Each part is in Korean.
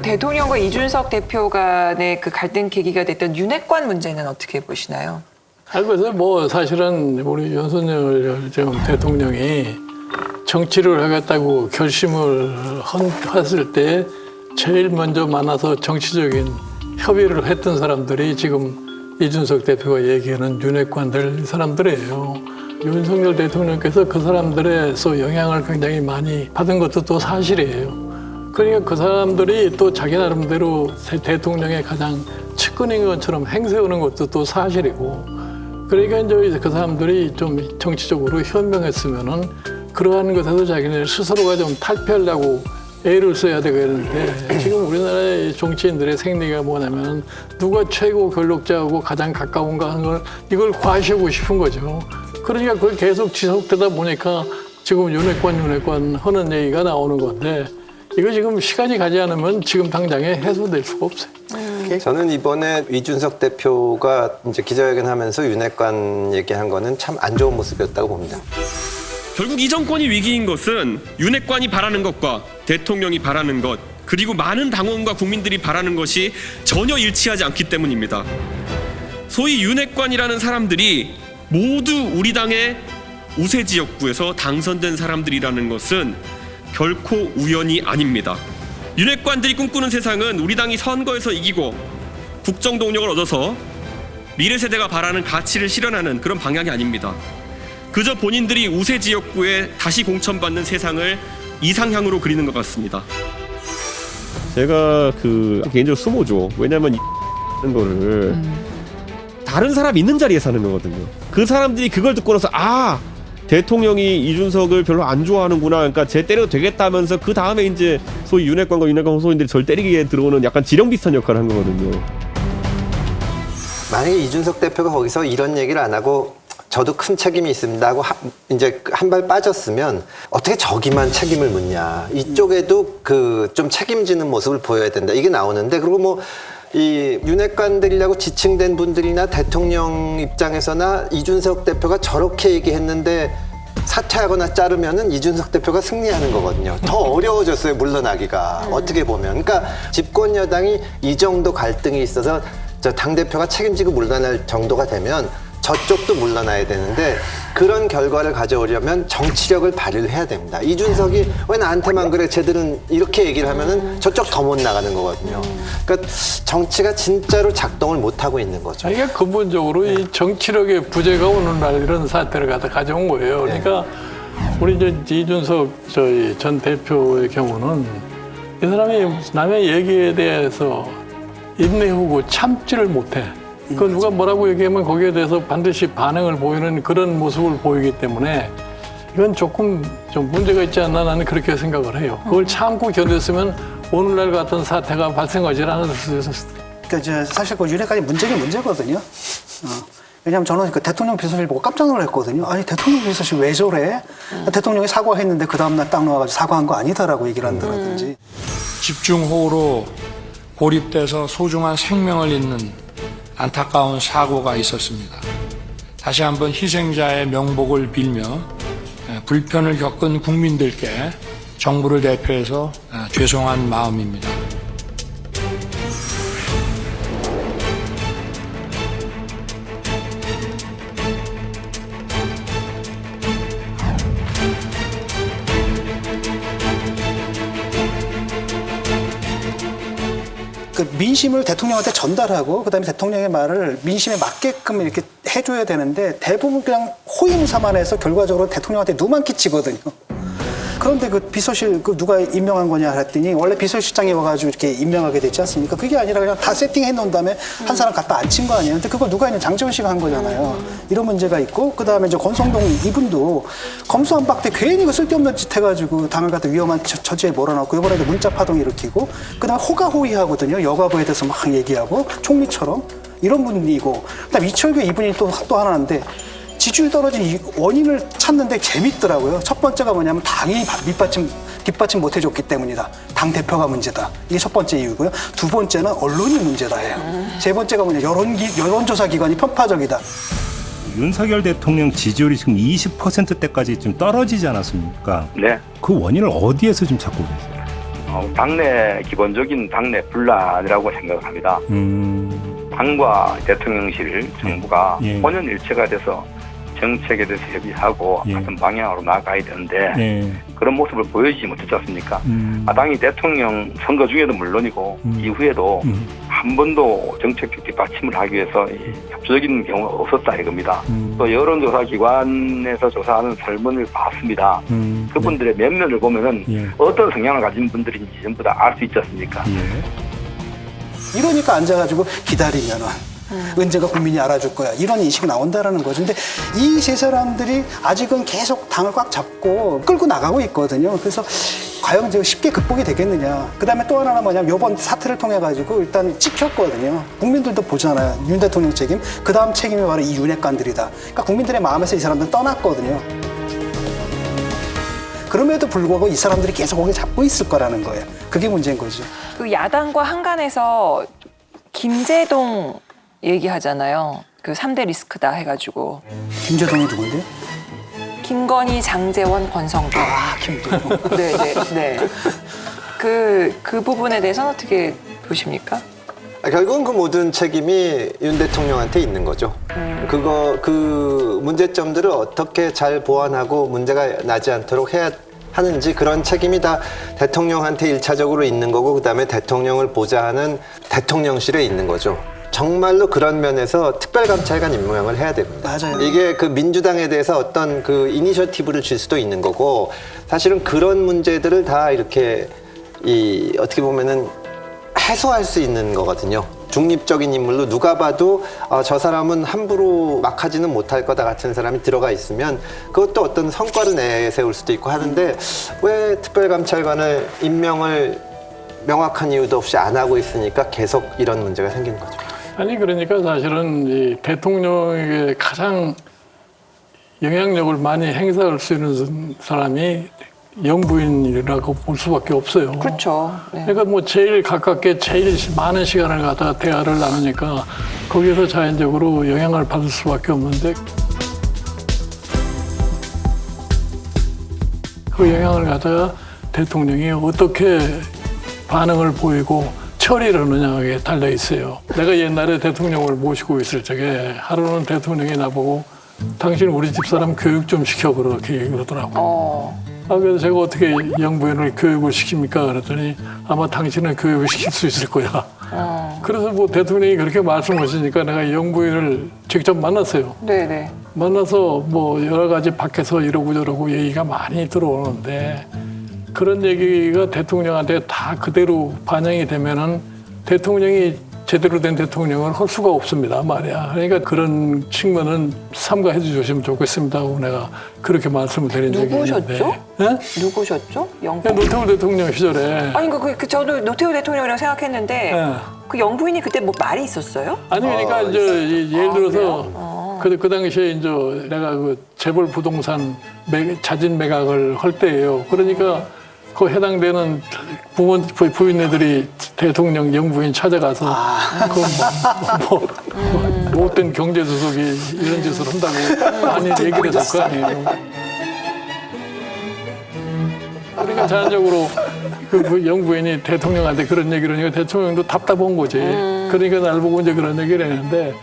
윤석열 대통령과 이준석 대표 간의 그 갈등 계기가 됐던 윤핵관 문제는 어떻게 보시나요? 그래서 뭐 사실은 우리 윤석열 지금 대통령이 정치를 하겠다고 결심을 했을 때 제일 먼저 만나서 정치적인 협의를 했던 사람들이 지금 이준석 대표가 얘기하는 윤핵관들 사람들이에요. 윤석열 대통령께서 그 사람들에서 영향을 굉장히 많이 받은 것도 또 사실이에요. 그러니까 그 사람들이 또 자기 나름대로 대통령의 가장 측근인 것처럼 행세하는 것도 또 사실이고, 그러니까 이제 그 사람들이 좀 정치적으로 현명했으면은 그러한 것에서 자기네 스스로가 좀 탈피하려고 애를 써야 되겠는데, 지금 우리나라의 정치인들의 생리가 뭐냐면 누가 최고 권력자하고 가장 가까운가 하는 걸 이걸 과시하고 싶은 거죠. 그러니까 그걸 계속 지속되다 보니까 지금 윤핵관 하는 얘기가 나오는 건데, 이거 지금 시간이 가지 않으면 지금 당장에 해소될 수가 없어요. 저는 이번에 이준석 대표가 이제 기자회견 하면서 윤핵관 얘기한 거는 참 안 좋은 모습이었다고 봅니다. 결국 이 정권이 위기인 것은 윤핵관이 바라는 것과 대통령이 바라는 것, 그리고 많은 당원과 국민들이 바라는 것이 전혀 일치하지 않기 때문입니다. 소위 윤핵관이라는 사람들이 모두 우리 당의 우세 지역구에서 당선된 사람들이라는 것은 결코 우연이 아닙니다. 윤핵관들이 꿈꾸는 세상은 우리 당이 선거에서 이기고 국정 동력을 얻어서 미래 세대가 바라는 가치를 실현하는 그런 방향이 아닙니다. 그저 본인들이 우세 지역구에 다시 공천받는 세상을 이상향으로 그리는 것 같습니다. 제가 개인적으로 수모죠. 왜냐하면 하는 거를 다른 사람 있는 자리에서 하는 거거든요. 그 사람들이 그걸 듣고 나서 대통령이 이준석을 별로 안 좋아하는구나, 그러니까 쟤 때려도 되겠다면서 그 다음에 이제 소위 윤핵관과 윤핵관 호소인들이 절 때리기에 들어오는 약간 지령 비슷한 역할을 한 거거든요. 만약에 이준석 대표가 거기서 이런 얘기를 안 하고 저도 큰 책임이 있습니다 하고 이제 한 발 빠졌으면 어떻게 저기만 책임을 묻냐, 이쪽에도 좀 책임지는 모습을 보여야 된다, 이게 나오는데, 그리고 뭐 이 윤핵관들이라고 지칭된 분들이나 대통령 입장에서나 이준석 대표가 저렇게 얘기했는데 사퇴하거나 자르면은 이준석 대표가 승리하는 거거든요. 더 어려워졌어요, 물러나기가. 어떻게 보면. 그러니까 집권 여당이 이 정도 갈등이 있어서 당대표가 책임지고 물러날 정도가 되면 저쪽도 물러나야 되는데, 그런 결과를 가져오려면 정치력을 발휘를 해야 됩니다. 이준석이 왜 나한테만 그래, 쟤들은 이렇게 얘기를 하면은 저쪽 더 못 나가는 거거든요. 그러니까 정치가 진짜로 작동을 못 하고 있는 거죠. 이게 근본적으로 이 정치력의 부재가 오는 날 이런 사태를 가져온 거예요. 그러니까 우리 이제 이준석 전 대표의 경우는 이 사람이 남의 얘기에 대해서 인내하고 참지를 못해. 그 누가 뭐라고 얘기하면 거기에 대해서 반드시 반응을 보이는 그런 모습을 보이기 때문에 이건 조금 좀 문제가 있지 않나, 나는 그렇게 생각을 해요. 그걸 참고 견뎠으면 오늘날 같은 사태가 발생하지 않았을 수 있었을 때. 그러니까 사실 그 윤핵관이 문제거든요. 왜냐하면 저는 그 대통령 비서실 보고 깜짝 놀랐거든요. 아니, 대통령 비서실 왜 저래? 대통령이 사과했는데 그 다음날 딱 나와가지고 사과한 거 아니다라고 얘기를 한다든지. 집중호우로 고립돼서 소중한 생명을 잃는 안타까운 사고가 있었습니다. 다시 한번 희생자의 명복을 빌며 불편을 겪은 국민들께 정부를 대표해서 죄송한 마음입니다. 그 민심을 대통령한테 전달하고 그다음에 대통령의 말을 민심에 맞게끔 이렇게 해줘야 되는데, 대부분 그냥 호의무사만 해서 결과적으로 대통령한테 누만 끼치거든요. 그런데 그 비서실 누가 임명한 거냐 했더니 원래 비서실장이 와가지고 이렇게 임명하게 됐지 않습니까? 그게 아니라 그냥 다 세팅해 놓은 다음에 한 사람 갖다 앉힌 거 아니에요. 근데 그걸 누가 있는 장재원 씨가 한 거잖아요. 이런 문제가 있고, 그 다음에 이제 권성동 이분도 검수완박 때 괜히 그 쓸데없는 짓 해가지고 당을 갖다 위험한 처지에 몰아넣고, 이번에도 문자 파동 일으키고, 그 다음에 호가호위하거든요. 여가부에 대해서 막 얘기하고 총리처럼 이런 분이고, 그다음 이철규 이분이 또 하나인데. 지지율 떨어진 이 원인을 찾는데 재밌더라고요. 첫 번째가 뭐냐면 당이 뒷받침 못 해줬기 때문이다. 당 대표가 문제다. 이게 첫 번째 이유고요. 두 번째는 언론이 문제다예요. 세 번째가 뭐냐, 여론조사 기관이 편파적이다. 윤석열 대통령 지지율이 지금 20%대까지 좀 떨어지지 않았습니까? 네. 그 원인을 어디에서 좀 찾고 계세요? 당내 기본적인 당내 분란이라고 생각을 합니다. 당과 대통령실, 정부가 예. 혼연일체가 돼서 정책에 대해서 협의하고 예. 같은 방향으로 나아가야 되는데 예. 그런 모습을 보여주지 못했지 않습니까? 당이 대통령 선거 중에도 물론이고 이후에도 한 번도 정책 뒷받침을 하기 위해서 협조적인 경우가 없었다 이겁니다. 또 여론조사 기관에서 조사하는 설문을 봤습니다. 그분들의 면면을 보면은 예. 어떤 성향을 가진 분들인지 전부 다 알 수 있지 않습니까? 예. 이러니까 앉아가지고 기다리면은 언젠가 국민이 알아줄 거야 이런 인식이 나온다라는 거죠. 근데 이 세 사람들이 아직은 계속 당을 꽉 잡고 끌고 나가고 있거든요. 그래서 과연 이제 쉽게 극복이 되겠느냐. 그다음에 또 하나는 뭐냐면 이번 사태를 통해 가지고 일단 찍혔거든요. 국민들도 보잖아요. 윤 대통령 책임. 그다음 책임이 바로 이 윤핵관들이다. 그러니까 국민들의 마음에서 이 사람들은 떠났거든요. 그럼에도 불구하고 이 사람들이 계속 거기 잡고 있을 거라는 거예요. 그게 문제인 거죠. 그 야당과 한간에서 김재동 얘기하잖아요. 그 3대 리스크다 해가지고. 김재동이 누군데? 김건희, 장제원, 권성동. 아, 김재동. 네. 그 부분에 대해서는 어떻게 보십니까? 결국은 그 모든 책임이 윤 대통령한테 있는 거죠. 그 문제점들을 어떻게 잘 보완하고 문제가 나지 않도록 해야 하는지 그런 책임이 다 대통령한테 일차적으로 있는 거고 그다음에 대통령을 보좌하는 대통령실에 있는 거죠. 정말로 그런 면에서 특별감찰관 임명을 해야 됩니다. 맞아요. 이게 그 민주당에 대해서 어떤 그 이니셔티브를 줄 수도 있는 거고 사실은 그런 문제들을 다 이렇게 어떻게 보면은 해소할 수 있는 거거든요. 중립적인 인물로 누가 봐도 저 사람은 함부로 막 하지는 못할 거다 같은 사람이 들어가 있으면 그것도 어떤 성과를 내세울 수도 있고 하는데 왜 특별감찰관을 임명을 명확한 이유도 없이 안 하고 있으니까 계속 이런 문제가 생기는 거죠. 아니 그러니까 사실은 이 대통령에게 가장 영향력을 많이 행사할 수 있는 사람이 영부인이라고 볼 수밖에 없어요. 그렇죠. 네. 그러니까 뭐 제일 가깝게 제일 많은 시간을 갖다가 대화를 나누니까 거기에서 자연적으로 영향을 받을 수밖에 없는데 그 영향을 갖다가 대통령이 어떻게 반응을 보이고 처리를 하느냐에 달려 있어요. 내가 옛날에 대통령을 모시고 있을 적에 하루는 대통령이 나보고 당신 우리 집사람 교육 좀 시켜 그렇게 그러더라고. 그래서 제가 어떻게 영부인을 교육을 시킵니까? 그랬더니 아마 당신은 교육을 시킬 수 있을 거야. 그래서 뭐 대통령이 그렇게 말씀하시니까 내가 영부인을 직접 만났어요. 네네. 만나서 뭐 여러 가지 밖에서 이러고 저러고 얘기가 많이 들어오는데 그런 얘기가 대통령한테 다 그대로 반영이 되면은 대통령이 제대로 된 대통령을 할 수가 없습니다 말이야. 그러니까 그런 측면은 삼가해 주셨으면 좋겠습니다 하고 내가 그렇게 말씀을 드린 적이 있는데. 누구셨죠? 네? 누구셨죠? 영부인. 노태우 대통령 시절에. 아니 저도 노태우 대통령이라고 생각했는데 네. 그 영부인이 그때 뭐 말이 있었어요? 아니 그러니까 이제 예를 들어서 그 당시에 이제 내가 그 재벌 부동산 자진 매각을 할 때예요. 그러니까 그 해당되는 부인네들이 대통령 영부인 찾아가서 뭐 못된 경제수석이 이런 짓을 한다고 많이 얘기를 했을 거 아니에요. 그러니까 자연적으로 그 영부인이 대통령한테 그런 얘기를 하니까 대통령도 답답한 거지. 그러니까 날 보고 이제 그런 얘기를 했는데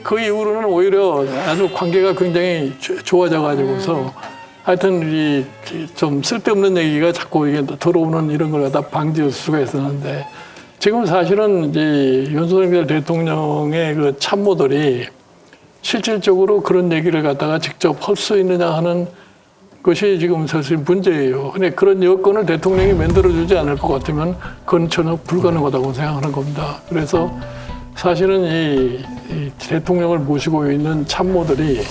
그 이후로는 오히려 아주 관계가 굉장히 좋아져가지고서 하여튼 이 좀 쓸데없는 얘기가 자꾸 이게 들어오는 이런 걸 갖다 방지할 수가 있었는데 지금 사실은 이제 윤석열 대통령의 그 참모들이 실질적으로 그런 얘기를 갖다가 직접 할 수 있느냐 하는 것이 지금 사실 문제예요. 근데 그런 여건을 대통령이 만들어주지 않을 것 같으면 그건 전혀 불가능하다고 생각하는 겁니다. 그래서 사실은 이 대통령을 모시고 있는 참모들이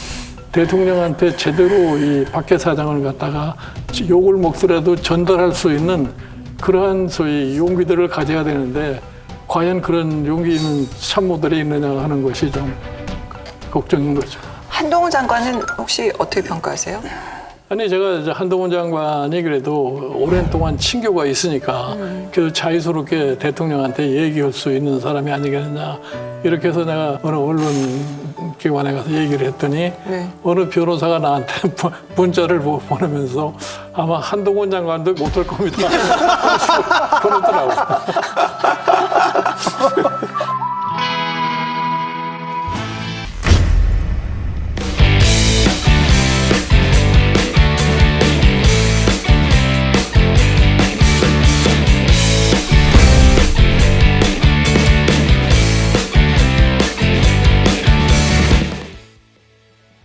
대통령한테 제대로 이 박해 사장을 갖다가 욕을 먹더라도 전달할 수 있는 그러한 소위 용기들을 가져야 되는데 과연 그런 용기 있는 참모들이 있느냐 하는 것이 좀 걱정인 거죠. 한동훈 장관은 혹시 어떻게 평가하세요? 아니 제가 이제 한동훈 장관이 그래도 오랜 동안 친교가 있으니까 그래서 자유스럽게 대통령한테 얘기할 수 있는 사람이 아니겠느냐 이렇게 해서 내가 어느 언론 법학기관에 가서 얘기를 했더니 네. 어느 변호사가 나한테 문자를 보내면서 아마 한동훈 장관도 못 올 겁니다. 보내더라고.